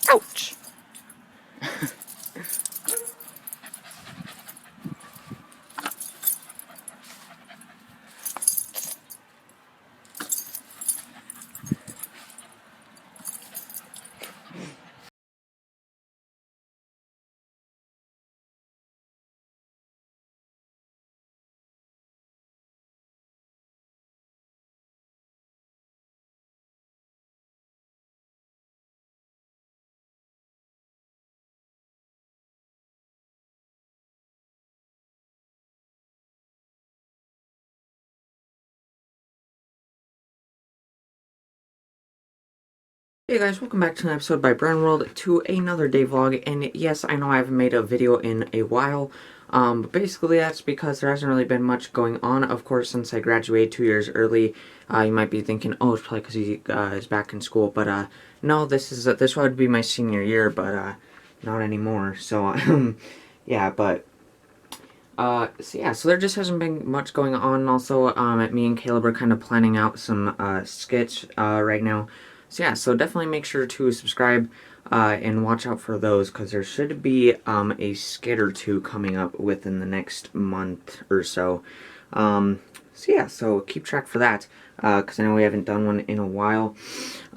Ouch! Hey guys, welcome back to an episode by Brown World to another day vlog, and yes, I know I haven't made a video in a while, but basically that's because there hasn't really been much going on, of course, since I graduated 2 years early. You might be thinking, oh, it's probably because he is back in school, but no, this would be my senior year, but not anymore, so, yeah, so there just hasn't been much going on, and also, me and Caleb are kind of planning out some, skits, right now. So yeah, so definitely make sure to subscribe and watch out for those, because there should be a skit or two coming up within the next month or so. So yeah, so keep track for that, because I know we haven't done one in a while.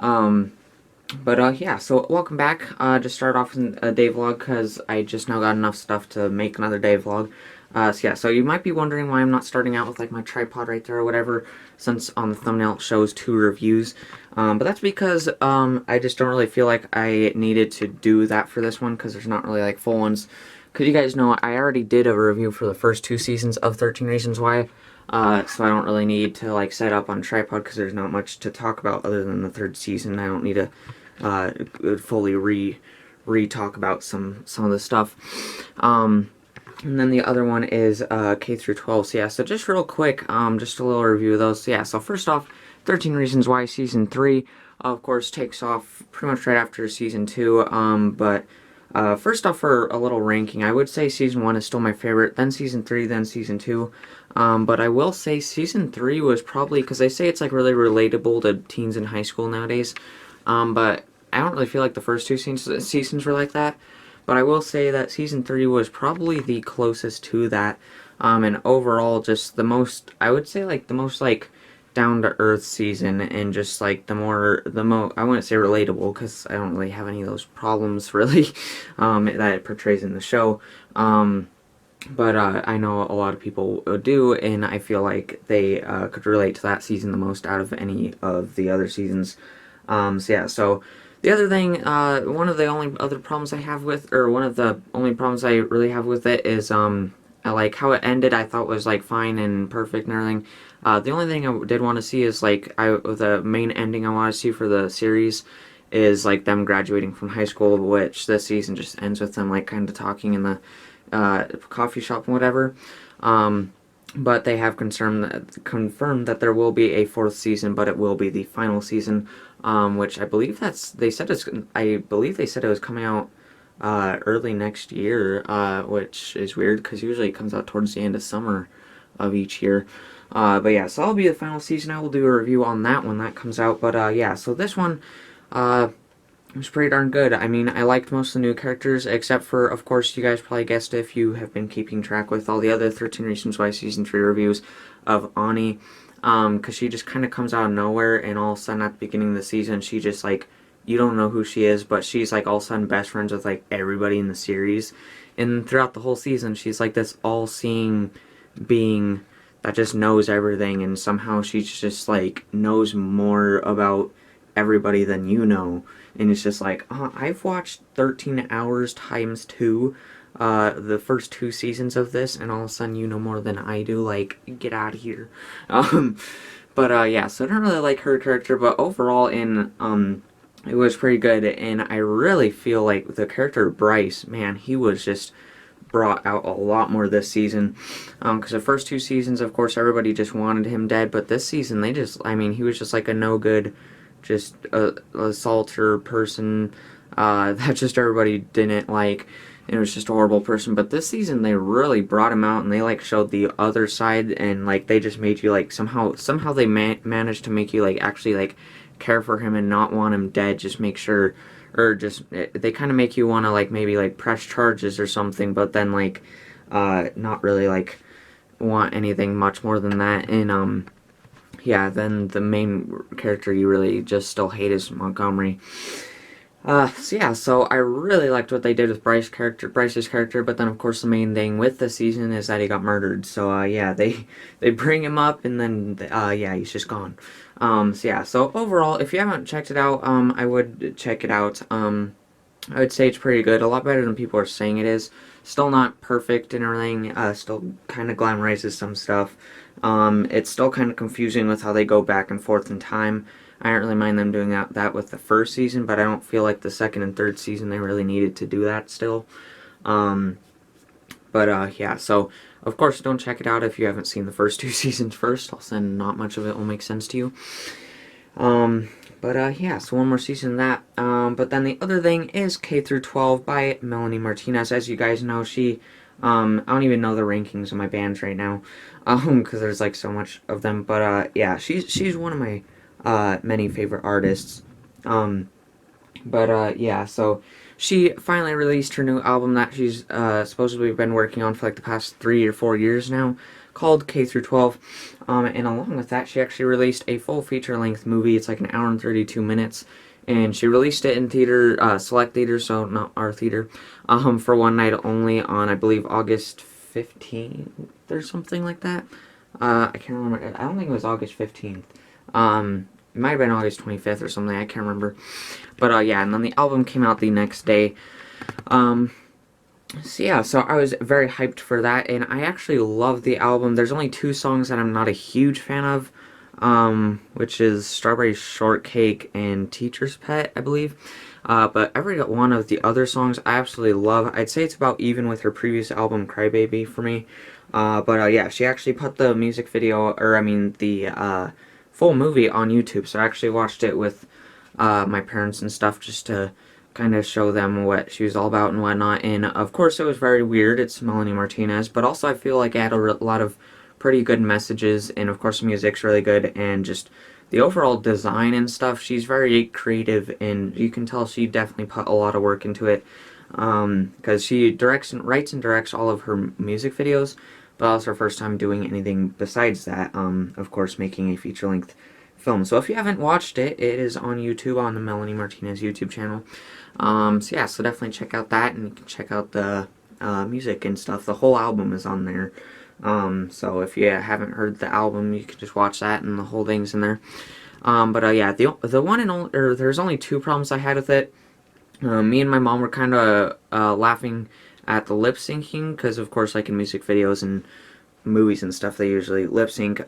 Yeah, so welcome back. Just start off with a day vlog, because I just now got enough stuff to make another day vlog. So you might be wondering why I'm not starting out with like my tripod right there or whatever, since on the thumbnail it shows 2 reviews. But that's because I just don't really feel like I needed to do that for this one, because there's not really like full ones. Because you guys know I already did a review for the first 2 seasons of 13 Reasons Why, so I don't really need to like set up on a tripod, because there's not much to talk about other than the 3rd season. I don't need to fully re-talk about some of the stuff. And then the other one is K through 12. So yeah, so just real quick, just a little review of those. So yeah, so first off, 13 Reasons Why Season 3, of course, takes off pretty much right after Season 2. First off, for a little ranking, I would say Season 1 is still my favorite, then Season 3, then Season 2. But I will say Season 3 was probably, because they say it's like really relatable to teens in high school nowadays. But I don't really feel like the first 2 seasons were like that. But I will say that Season 3 was probably the closest to that, and overall just the most, I would say like the most like down-to-earth season, and just like I wouldn't say relatable, because I don't really have any of those problems really, that it portrays in the show, I know a lot of people do, and I feel like they could relate to that season the most out of any of the other seasons. So the other thing, one of the only other problems I have with, or one of the only problems I really have with it is, like, how it ended I thought was, like, fine and perfect and everything. The only thing I did want to see is, like, the main ending I want to see for the series is, like, them graduating from high school, which this season just ends with them, like, kind of talking in the coffee shop and whatever. But they have confirmed that there will be a 4th season, but it will be the final season, which I believe I believe they said it was coming out early next year, which is weird, because usually it comes out towards the end of summer of each year. But yeah, so that'll be the final season. I will do a review on that when that comes out. But yeah, so this one, it was pretty darn good. I mean, I liked most of the new characters, except for, of course, you guys probably guessed if you have been keeping track with all the other 13 Reasons Why Season 3 reviews of Ani, because she just kind of comes out of nowhere, and all of a sudden at the beginning of the season, she just, like, you don't know who she is, but she's, like, all of a sudden best friends with, like, everybody in the series, and throughout the whole season, she's, like, this all-seeing being that just knows everything, and somehow she's just like knows more about everybody than you know. And it's just like, I've watched 13 hours times two, the first two seasons of this, and all of a sudden you know more than I do. Like, get out of here. Um, but yeah, so I don't really like her character, but overall, it was pretty good, and I really feel like the character Bryce, man, he was just brought out a lot more this season. Because the first two seasons, of course, everybody just wanted him dead, but this season, I mean, he was just like a no good, just assaulter person that just everybody didn't like. And it was just a horrible person. But this season, they really brought him out, and they like showed the other side, and like they just made you like somehow they managed to make you like actually like care for him and not want him dead. Just make sure, or just they kind of make you want to like maybe like press charges or something, but then like not really like want anything much more than that. And yeah, then the main character you really just still hate is Montgomery. So yeah, so I really liked what they did with Bryce's character, but then of course the main thing with the season is that he got murdered. So yeah, they bring him up, and then yeah, he's just gone. So yeah, so overall, if you haven't checked it out, I would check it out. I would say it's pretty good, a lot better than people are saying it is. Still not perfect and everything. Still kind of glamorizes some stuff. It's still kind of confusing with how they go back and forth in time. I don't really mind them doing that with the first season, but I don't feel like the second and third season they really needed to do that still. But yeah, so of course don't check it out if you haven't seen the first two seasons first. I'll send not much of it will make sense to you. But yeah, so one more season of that. But then the other thing is K through 12 by Melanie Martinez. As you guys know, I don't even know the rankings of my bands right now, because there's like so much of them. But yeah, she's one of my many favorite artists. But yeah, so she finally released her new album that she's supposedly been working on for like the past 3 or 4 years now, called K through 12. And along with that, she actually released a full feature-length movie. It's like an hour and 32 minutes. And she released it in theater, select theater, so not our theater, for one night only on, I believe, August 15th or something like that. I can't remember. I don't think it was August 15th. It might have been August 25th or something. I can't remember. But yeah, and then the album came out the next day. So yeah, so I was very hyped for that, and I actually love the album. There's only two songs that I'm not a huge fan of, which is Strawberry Shortcake and Teacher's Pet, I believe. But every one of the other songs I absolutely love. I'd say it's about even with her previous album, Crybaby, for me. But yeah, she actually put the music video, or I mean the full movie on YouTube, so I actually watched it with my parents and stuff just to kind of show them what she was all about and whatnot. And of course it was very weird, it's Melanie Martinez, but also I feel like it had a lot of pretty good messages, and of course the music's really good, and just the overall design and stuff, she's very creative, and you can tell she definitely put a lot of work into it, because she writes and directs all of her music videos, but also her first time doing anything besides that, of course making a feature-length film. So if you haven't watched it, it is on YouTube, on the Melanie Martinez YouTube channel. So yeah, so definitely check out that, and you can check out the music and stuff. The whole album is on there. So if you haven't heard the album, you can just watch that, and the whole thing's in there. But yeah, the one and only, or there's only two problems I had with it. Me and my mom were kind of laughing at the lip syncing, because of course, like in music videos and movies and stuff, they usually lip sync.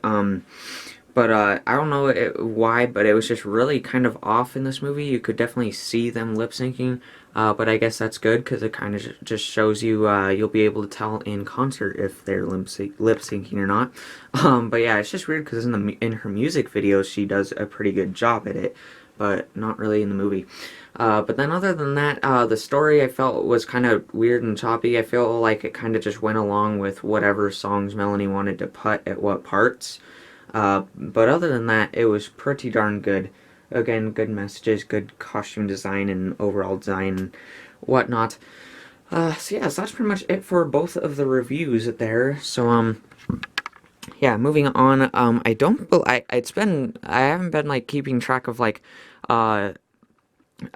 But I don't know why, but it was just really kind of off in this movie. You could definitely see them lip syncing, but I guess that's good, because it kind of just shows you, you'll be able to tell in concert if they're lip syncing or not. But yeah, it's just weird, because in her music videos, she does a pretty good job at it, but not really in the movie. But then other than that, the story I felt was kind of weird and choppy. I feel like it kind of just went along with whatever songs Melanie wanted to put at what parts. But other than that, it was pretty darn good. Again, good messages, good costume design, and overall design and whatnot. So yeah, so that's pretty much it for both of the reviews there. So, yeah, moving on, I haven't been, like, keeping track of, like,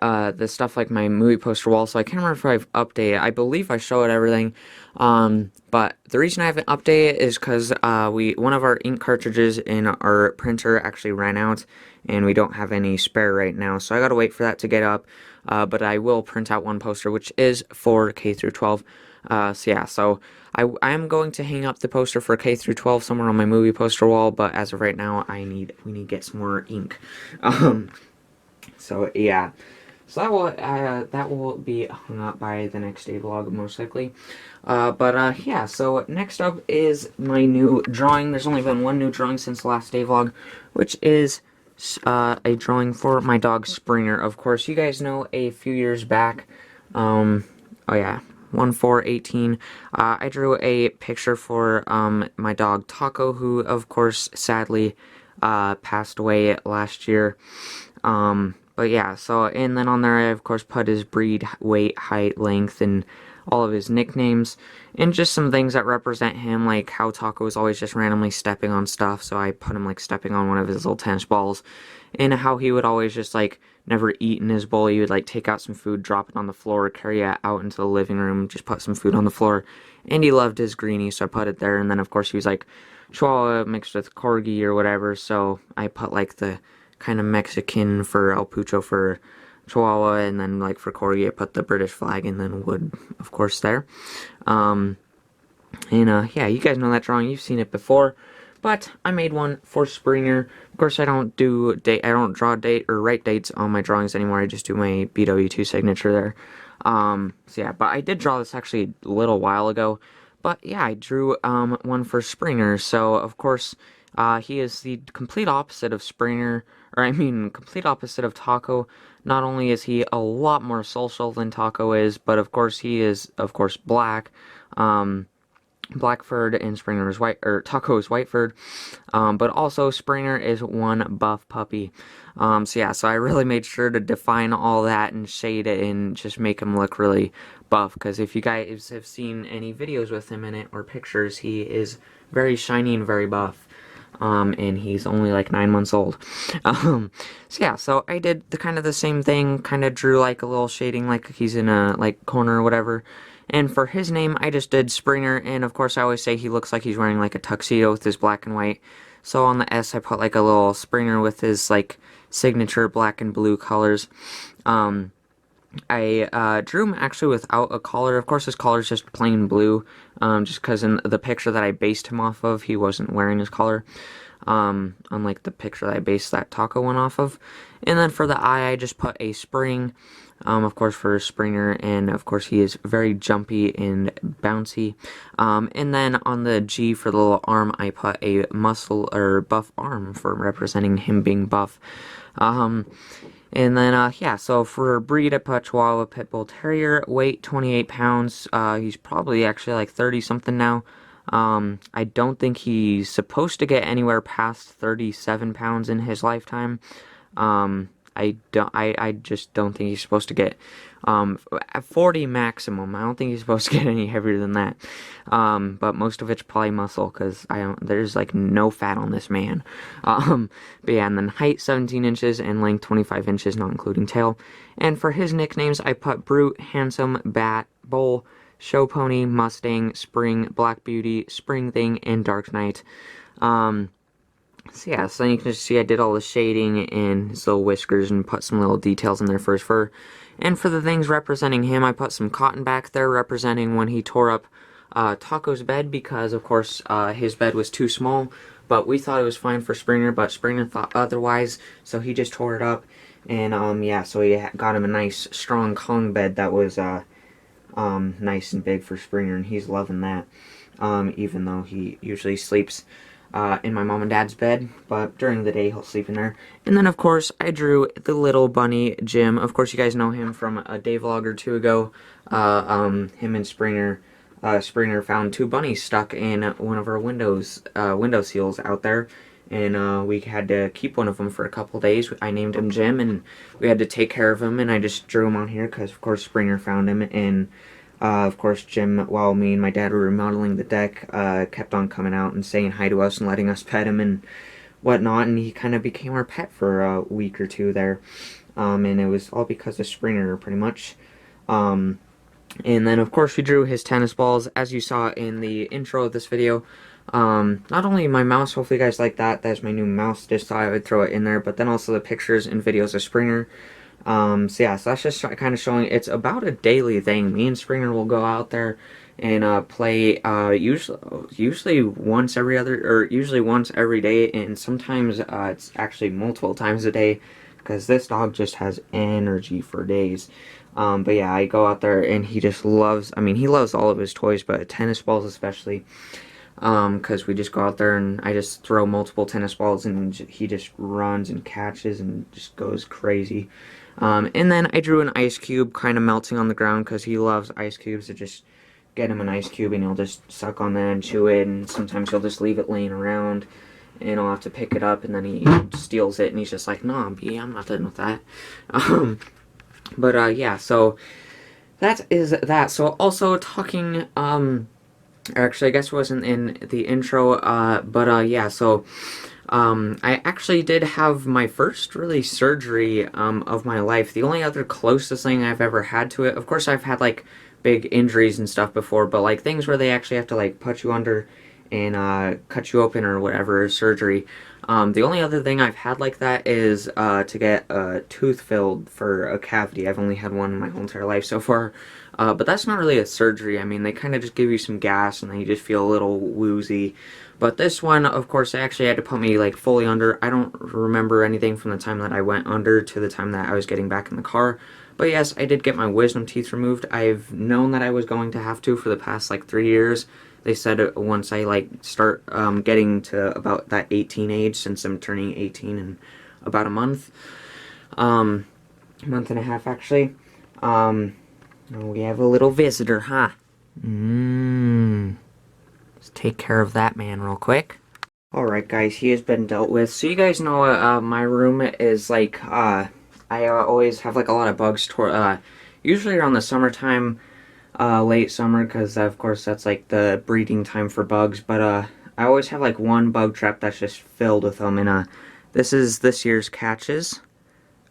the stuff like my movie poster wall, so I can't remember if I've updated. I believe I showed everything, but the reason I haven't updated is because one of our ink cartridges in our printer actually ran out, and we don't have any spare right now, so I gotta wait for that to get up. But I will print out one poster, which is for K through 12. So yeah, so I am going to hang up the poster for K through 12 somewhere on my movie poster wall, but as of right now, we need to get some more ink. So yeah. So that will be hung up by the next day vlog most likely. Yeah, so next up is my new drawing. There's only been one new drawing since the last day vlog, which is a drawing for my dog Springer. Of course, you guys know a few years back, oh yeah, 1/4/18, I drew a picture for my dog Taco, who of course sadly passed away last year. But yeah, so, and then on there I of course put his breed, weight, height, length, and all of his nicknames, and just some things that represent him, like how Taco was always just randomly stepping on stuff, so I put him like stepping on one of his little tennis balls, and how he would always just like never eat in his bowl. He would like take out some food, drop it on the floor, carry it out into the living room, just put some food on the floor, and he loved his greenie, so I put it there. And then of course he was like Chihuahua mixed with Corgi or whatever, so I put like the kind of Mexican for El Pucho for Chihuahua, and then like for Corgi I put the British flag and then wood, of course, there. Yeah, you guys know that drawing, you've seen it before, but I made one for Springer. Of course, I don't draw date or write dates on my drawings anymore. I just do my BW2 signature there. So yeah, but I did draw this actually a little while ago. But yeah, I drew one for Springer. So of course, he is the complete opposite of Springer, or I mean, complete opposite of Taco. Not only is he a lot more social than Taco is, but of course he is, of course, black. Black furred and Springer is white, or Taco is white furred, but also Springer is one buff puppy. So yeah, so I really made sure to define all that and shade it and just make him look really buff, because if you guys have seen any videos with him in it or pictures, he is very shiny and very buff. And he's only like 9 months old. So yeah, so I did the kind of the same thing, kind of drew like a little shading like he's in a like corner or whatever. And for his name, I just did Springer, and of course I always say he looks like he's wearing like a tuxedo with his black and white. So on the S I put like a little Springer with his like signature black and blue colors. I drew him actually without a collar. Of course his collar is just plain blue, just because in the picture that I based him off of, he wasn't wearing his collar. Unlike the picture that I based that Taco one off of. And then for the eye, I just put a spring, of course for Springer, and of course he is very jumpy and bouncy. And then on the G for the little arm, I put a muscle or buff arm for representing him being buff. And then, yeah, so for breed, I put Chihuahua Pit Bull Terrier, weight 28 pounds. He's probably actually like 30 something now. I don't think he's supposed to get anywhere past 37 pounds in his lifetime. I just don't think he's supposed to get, 40 maximum. I don't think he's supposed to get any heavier than that. But most of it's probably muscle, because there's like no fat on this man. But yeah, and then height 17 inches and length 25 inches, not including tail. And for his nicknames, I put Brute, Handsome, Bat, Bull, Show Pony, Mustang, Spring, Black Beauty, Spring Thing, and Dark Knight. So yeah, so you can just see I did all the shading and his little whiskers and put some little details in there for his fur. And for the things representing him, I put some cotton back there representing when he tore up Taco's bed, because of course his bed was too small, but we thought it was fine for Springer, but Springer thought otherwise, so he just tore it up. And yeah, so he got him a nice strong Kong bed that was nice and big for Springer, and he's loving that, even though he usually sleeps in my mom and dad's bed, but during the day he'll sleep in there. And then of course I drew the little bunny Jim. Of course you guys know him from a day vlog or two ago. Him and Springer found 2 bunnies stuck in one of our window seals out there, and we had to keep one of them for a couple days. I named him Jim, and we had to take care of him, and I just drew him on here because of course Springer found him. And of course, Jim, while me and my dad were remodeling the deck, kept on coming out and saying hi to us and letting us pet him and whatnot, and he kind of became our pet for a week or two there. And it was all because of Springer, pretty much. Um, and then, of course, we drew his tennis balls, as you saw in the intro of this video. Not only my mouse, hopefully you guys like that. That's my new mouse. Just thought I would throw it in there. But then also the pictures and videos of Springer. So yeah, so that's just kind of showing it's about a daily thing. Me and Springer will go out there and play usually once every other, or usually once every day, and sometimes it's actually multiple times a day, because this dog just has energy for days. But yeah, I go out there and he just loves, I mean, he loves all of his toys, but tennis balls especially. Because we just go out there and I just throw multiple tennis balls and he just runs and catches and just goes crazy. And then I drew an ice cube kind of melting on the ground because he loves ice cubes. So just get him an ice cube and he'll just suck on that and chew it, and sometimes he'll just leave it laying around and I'll have to pick it up, and then he steals it and he's just like, nah, B, I'm not done with that. Yeah, so that is that. So also talking, actually, I guess it wasn't in the intro, yeah, so I actually did have my first really surgery of my life. The only other closest thing I've ever had to it, of course, I've had like big injuries and stuff before, but like things where they actually have to like put you under and cut you open or whatever, surgery. The only other thing I've had like that is to get a tooth filled for a cavity. I've only had one in my whole entire life so far. But that's not really a surgery. I mean, they kind of just give you some gas and then you just feel a little woozy. But this one, of course, they actually had to put me like fully under. I don't remember anything from the time that I went under to the time that I was getting back in the car. But yes, I did get my wisdom teeth removed. I've known that I was going to have to for the past like 3 years. They said once I like start getting to about that 18 age, since I'm turning 18 in about a month and a half actually. We have a little visitor, huh? Let's take care of that man real quick. Alright guys, he has been dealt with. So you guys know my room is like, I always have like a lot of bugs, usually around the summertime, late summer, because of course that's like the breeding time for bugs, but I always have like one bug trap that's just filled with them, and this is this year's catches.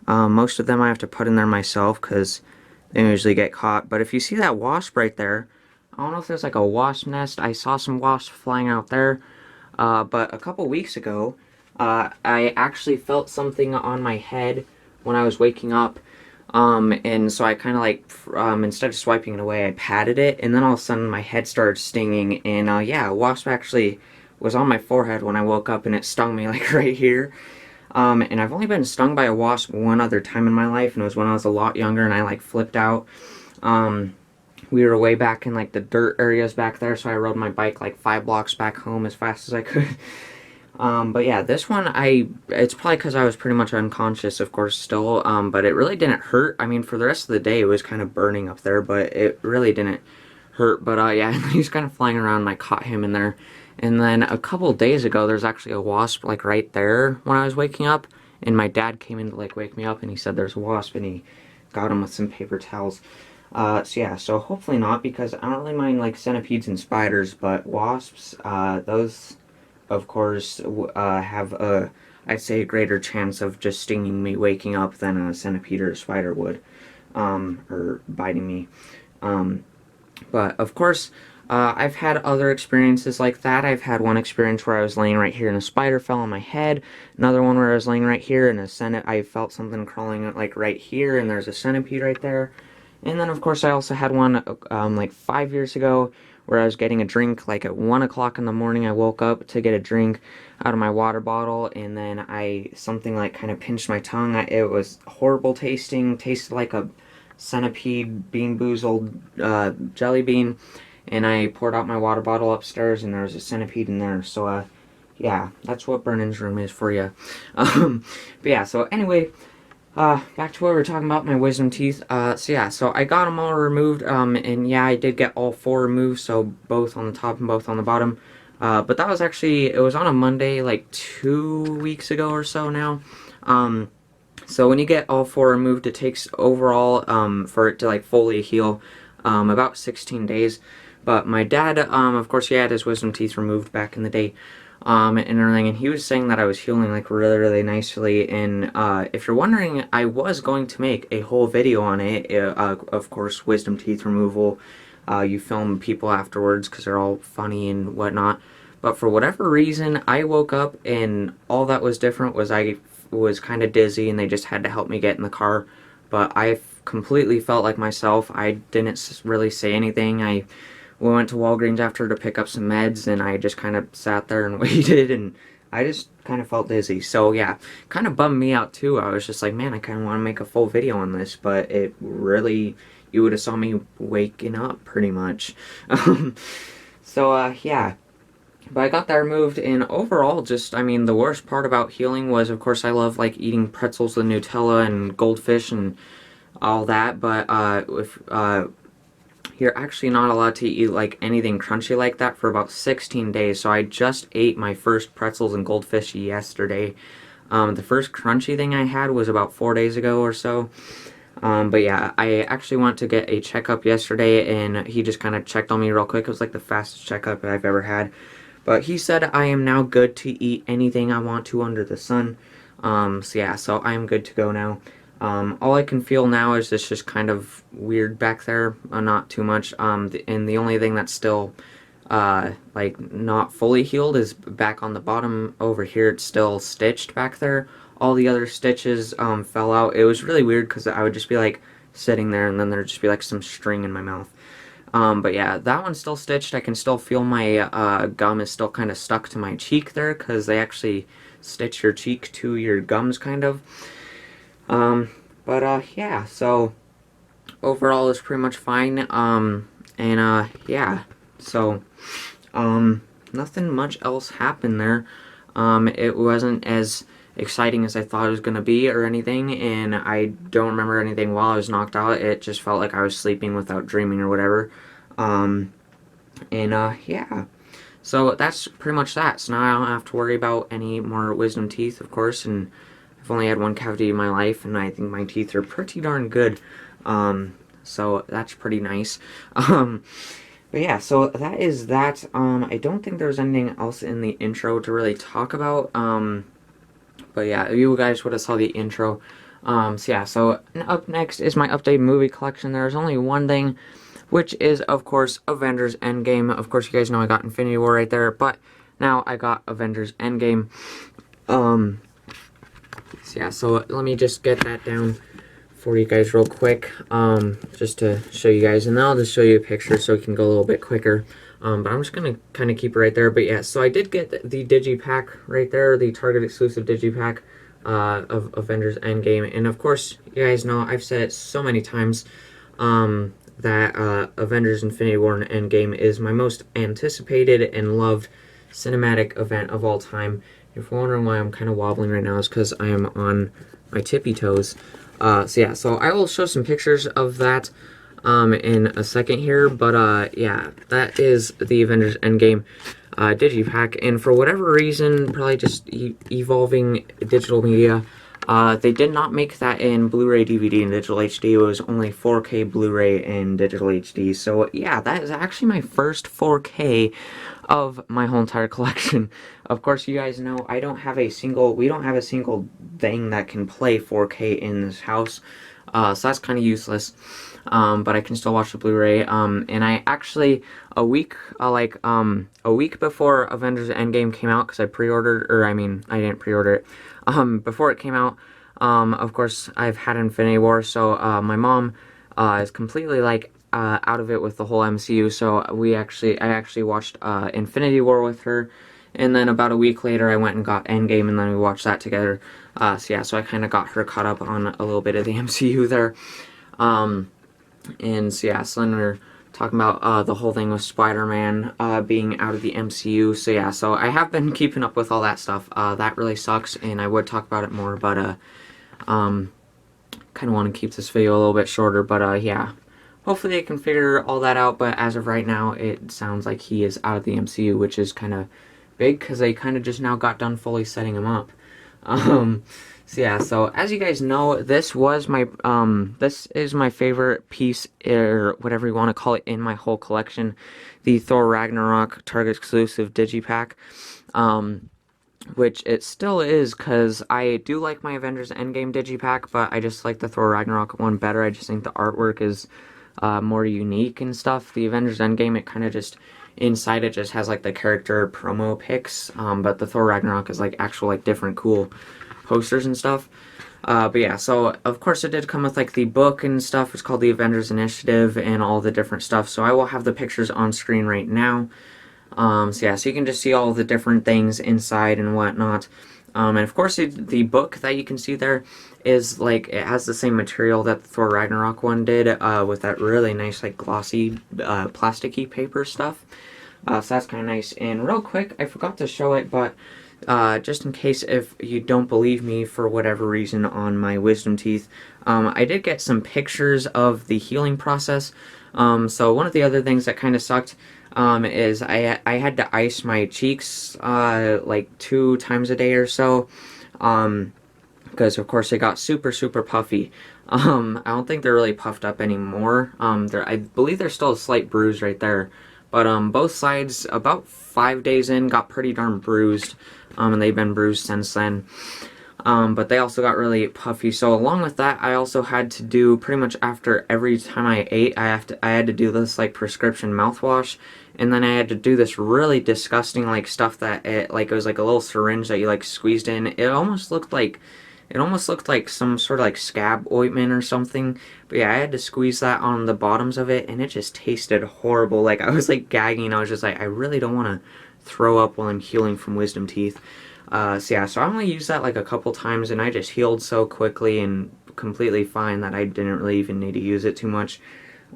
Most of them I have to put in there myself because they usually get caught. But if you see that wasp right there, I don't know if there's like a wasp nest. I saw some wasps flying out there. But a couple weeks ago, I actually felt something on my head when I was waking up. And so I kind of like, instead of swiping it away, I patted it. And then all of a sudden my head started stinging. And yeah, a wasp actually was on my forehead when I woke up, and it stung me like right here. And I've only been stung by a wasp one other time in my life, and it was when I was a lot younger and I like flipped out. We were way back in like the dirt areas back there, so I rode my bike like 5 blocks back home as fast as I could. But yeah, this one, it's probably because I was pretty much unconscious, of course, still, but it really didn't hurt. I mean, for the rest of the day, it was kind of burning up there, but it really didn't hurt. But yeah, he was kind of flying around, and I caught him in there. And then a couple days ago, there's actually a wasp like right there when I was waking up, and my dad came in to like wake me up, and he said there's a wasp, and he got him with some paper towels. So yeah, so hopefully not, because I don't really mind like centipedes and spiders, but wasps, those of course have a, I'd say, a greater chance of just stinging me waking up than a centipede or a spider would, or biting me. But of course, I've had other experiences like that. I've had one experience where I was laying right here and a spider fell on my head. Another one where I was laying right here and I felt something crawling like right here, and there's a centipede right there. And then of course I also had one like 5 years ago where I was getting a drink like at 1 o'clock in the morning. I woke up to get a drink out of my water bottle, and then something like kind of pinched my tongue. It was horrible tasting, tasted like a centipede Bean Boozled jelly bean. And I poured out my water bottle upstairs, and there was a centipede in there. So, yeah, that's what Brennan's room is for you. But yeah, so anyway, back to what we were talking about, my wisdom teeth. So yeah, so I got them all removed, and yeah, I did get all 4 removed, so both on the top and both on the bottom. But that was actually, it was on a Monday, like 2 weeks ago or so now. So when you get all 4 removed, it takes overall, for it to like fully heal, about 16 days. But my dad, of course, he had his wisdom teeth removed back in the day. and everything, and he was saying that I was healing like really, really nicely. And if you're wondering, I was going to make a whole video on it. Of course, wisdom teeth removal. You film people afterwards because they're all funny and whatnot. But for whatever reason, I woke up and all that was different was I was kind of dizzy, and they just had to help me get in the car. But I completely felt like myself. I didn't really say anything. We went to Walgreens after to pick up some meds, and I just kind of sat there and waited, and I just kind of felt dizzy. So yeah, kind of bummed me out too. I was just like, man, I kind of want to make a full video on this, but it really, you would have saw me waking up pretty much. Yeah. But I got that removed, and overall, just, I mean, the worst part about healing was, of course, I love, like, eating pretzels with Nutella and goldfish and all that, but, you're actually not allowed to eat, like, anything crunchy like that for about 16 days, so I just ate my first pretzels and goldfish yesterday. The first crunchy thing I had was about 4 days ago or so. But yeah, I actually went to get a checkup yesterday, and he just kind of checked on me real quick. It was, like, the fastest checkup I've ever had. But he said I am now good to eat anything I want to under the sun. So I am good to go now. All I can feel now is this just kind of weird back there, not too much. And the only thing that's still, like, not fully healed is back on the bottom over here. It's still stitched back there. All the other stitches, fell out. It was really weird because I would just be, like, sitting there, and then there'd just be, like, some string in my mouth. But yeah, that one's still stitched. I can still feel my gum is still kind of stuck to my cheek there, because they actually stitch your cheek to your gums, kind of. Yeah, so overall it's pretty much fine. Yeah, so, nothing much else happened there. It wasn't as exciting as I thought it was going to be or anything, and I don't remember anything while I was knocked out. It just felt like I was sleeping without dreaming or whatever. Yeah. So that's pretty much that. So now I don't have to worry about any more wisdom teeth, of course, and I've only had one cavity in my life, and I think my teeth are pretty darn good. So that's pretty nice. But yeah, so that is that. I don't think there's anything else in the intro to really talk about. But yeah, you guys would have saw the intro. So up next is my updated movie collection. There's only one thing, which is, of course, Avengers Endgame. Of course, you guys know I got Infinity War right there, but now I got Avengers Endgame. So let me just get that down for you guys real quick, just to show you guys, and then I'll just show you a picture so we can go a little bit quicker. But I'm just going to kind of keep it right there. But yeah, so I did get the Digipack right there, the Target exclusive Digipack of Avengers Endgame. And of course, you guys know, I've said it so many times, that Avengers Infinity War and Endgame is my most anticipated and loved cinematic event of all time. If you're wondering why I'm kind of wobbling right now, it's because I am on my tippy toes. So I will show some pictures of that in a second here, but yeah, that is the Avengers Endgame Digipack, and for whatever reason, probably just evolving digital media, they did not make that in Blu-ray DVD and digital HD. It was only 4K Blu-ray and digital HD, so yeah, that is actually my first 4K of my whole entire collection. Of course, you guys know we don't have a single thing that can play 4K in this house, so that's kind of useless. But I can still watch the Blu-ray, and I actually, a week before Avengers Endgame came out, because I pre-ordered, I didn't pre-order it, before it came out, of course, I've had Infinity War, so, my mom, is completely, out of it with the whole MCU, so I actually watched, Infinity War with her, and then about a week later, I went and got Endgame, and then we watched that together. So I kind of got her caught up on a little bit of the MCU there. So then we're talking about the whole thing with Spider-Man being out of the MCU. So I have been keeping up with all that stuff. That really sucks, and I would talk about it more, but kind of want to keep this video a little bit shorter. But yeah, hopefully they can figure all that out. But as of right now, it sounds like he is out of the MCU, which is kind of big because they kind of just now got done fully setting him up. So as you guys know, this is my favorite piece, or whatever you want to call it, in my whole collection, the Thor Ragnarok Target exclusive Digipack. which it still is, because I do like my Avengers Endgame Digipack, but I just like the Thor Ragnarok one better. I just think the artwork is more unique and stuff. The Avengers Endgame, it kind of just, inside it just has like the character promo pics, but the Thor Ragnarok is like actual like different cool posters and stuff. But yeah, so of course it did come with like the book and stuff. It's called the Avengers Initiative and all the different stuff. So I will have the pictures on screen right now. So yeah, so you can just see all the different things inside and whatnot. And of course, the book that you can see there is like, it has the same material that the Thor Ragnarok one did, with that really nice like glossy, plasticky paper stuff. So that's kind of nice. And real quick, I forgot to show it, but just in case if you don't believe me for whatever reason on my wisdom teeth, I did get some pictures of the healing process. So one of the other things that kind of sucked is I had to ice my cheeks like 2 times a day or so, because of course they got super puffy. I don't think they're really puffed up anymore. I believe there's still a slight bruise right there, but both sides about 5 days in got pretty darn bruised, and they've been bruised since then. But they also got really puffy. So along with that, I also had to do pretty much after every time I ate, I had to do this like prescription mouthwash, and then I had to do this really disgusting like stuff that it was like a little syringe that you like squeezed in. It almost looked like some sort of like scab ointment or something. But yeah, I had to squeeze that on the bottoms of it, and it just tasted horrible. Like I was like gagging. I was just like, I really don't want to throw up while I'm healing from wisdom teeth. So yeah, so I only used that like a couple times, and I just healed so quickly and completely fine that I didn't really even need to use it too much.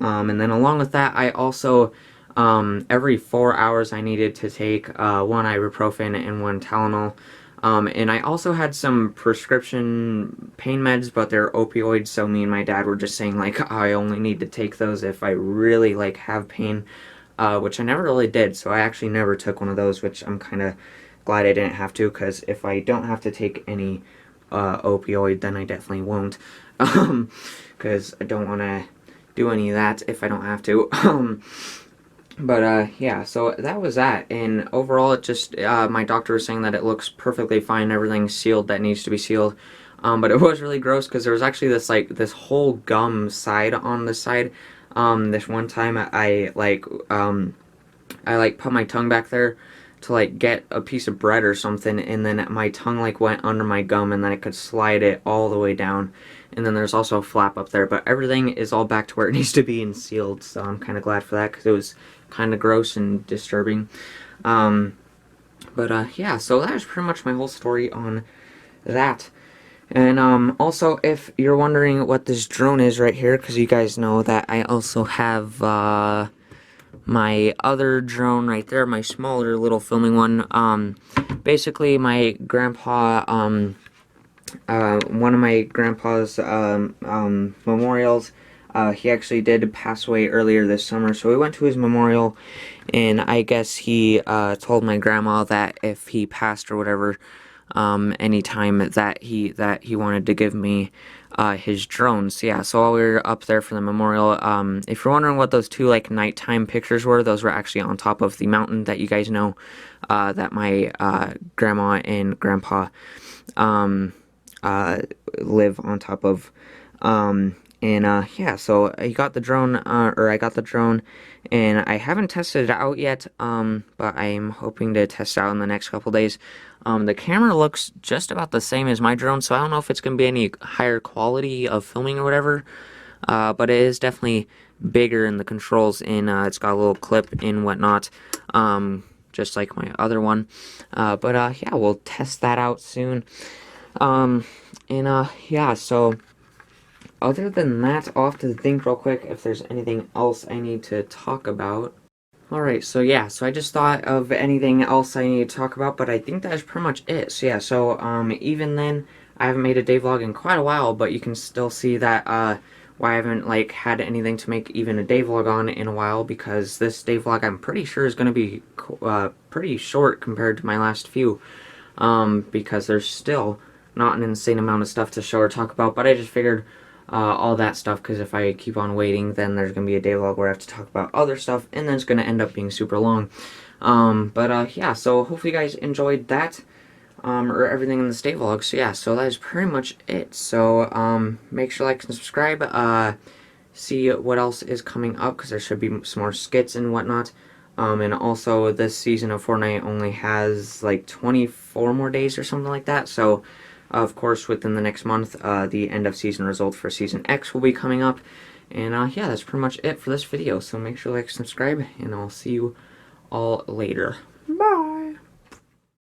And then along with that, I also, every 4 hours I needed to take 1 ibuprofen and 1 Tylenol. And I also had some prescription pain meds, but they're opioids, so me and my dad were just saying like, I only need to take those if I really like have pain, which I never really did, so I actually never took one of those, which I'm kind of glad I didn't have to, because if I don't have to take any opioid, then I definitely won't, because I don't want to do any of that if I don't have to. But yeah, so that was that, and overall it just, my doctor was saying that it looks perfectly fine, everything's sealed that needs to be sealed, but it was really gross, because there was actually this, like, this whole gum side on the side. This one time I put my tongue back there to like get a piece of bread or something, and then my tongue like went under my gum, and then I could slide it all the way down, and then there's also a flap up there, but everything is all back to where it needs to be and sealed, so I'm kind of glad for that, because it was kind of gross and disturbing. But yeah, so that is pretty much my whole story on that. And also, if you're wondering what this drone is right here, because you guys know that I also have my other drone right there, my smaller little filming one. Basically my grandpa, one of my grandpa's memorials, he actually did pass away earlier this summer, so we went to his memorial, and I guess he told my grandma that if he passed or whatever, anytime that he wanted to give me his drones. Yeah, so while we were up there for the memorial, if you're wondering what those 2 like nighttime pictures were, those were actually on top of the mountain that you guys know, that my grandma and grandpa live on top of. Yeah, so I got the drone, and I haven't tested it out yet, but I'm hoping to test it out in the next couple days. The camera looks just about the same as my drone, so I don't know if it's going to be any higher quality of filming or whatever, but it is definitely bigger in the controls, and it's got a little clip and whatnot, just like my other one. But yeah, we'll test that out soon. Yeah, so other than that, I'll have to think real quick if there's anything else I need to talk about. Alright, so yeah, so I just thought of anything else I need to talk about, but I think that's pretty much it. So yeah, so even then, I haven't made a day vlog in quite a while, but you can still see that why I haven't like had anything to make even a day vlog on in a while, because this day vlog I'm pretty sure is going to be pretty short compared to my last few, because there's still not an insane amount of stuff to show or talk about, but I just figured all that stuff, because if I keep on waiting, then there's going to be a day vlog where I have to talk about other stuff, and then it's going to end up being super long. Yeah, so hopefully you guys enjoyed that, or everything in this day vlog. So yeah, so that is pretty much it. So, make sure to like and subscribe, see what else is coming up, because there should be some more skits and whatnot. And also, this season of Fortnite only has like 24 more days or something like that. So, of course, within the next month, the end of season results for Season X will be coming up. And yeah, that's pretty much it for this video. So make sure to like, subscribe, and I'll see you all later. Bye!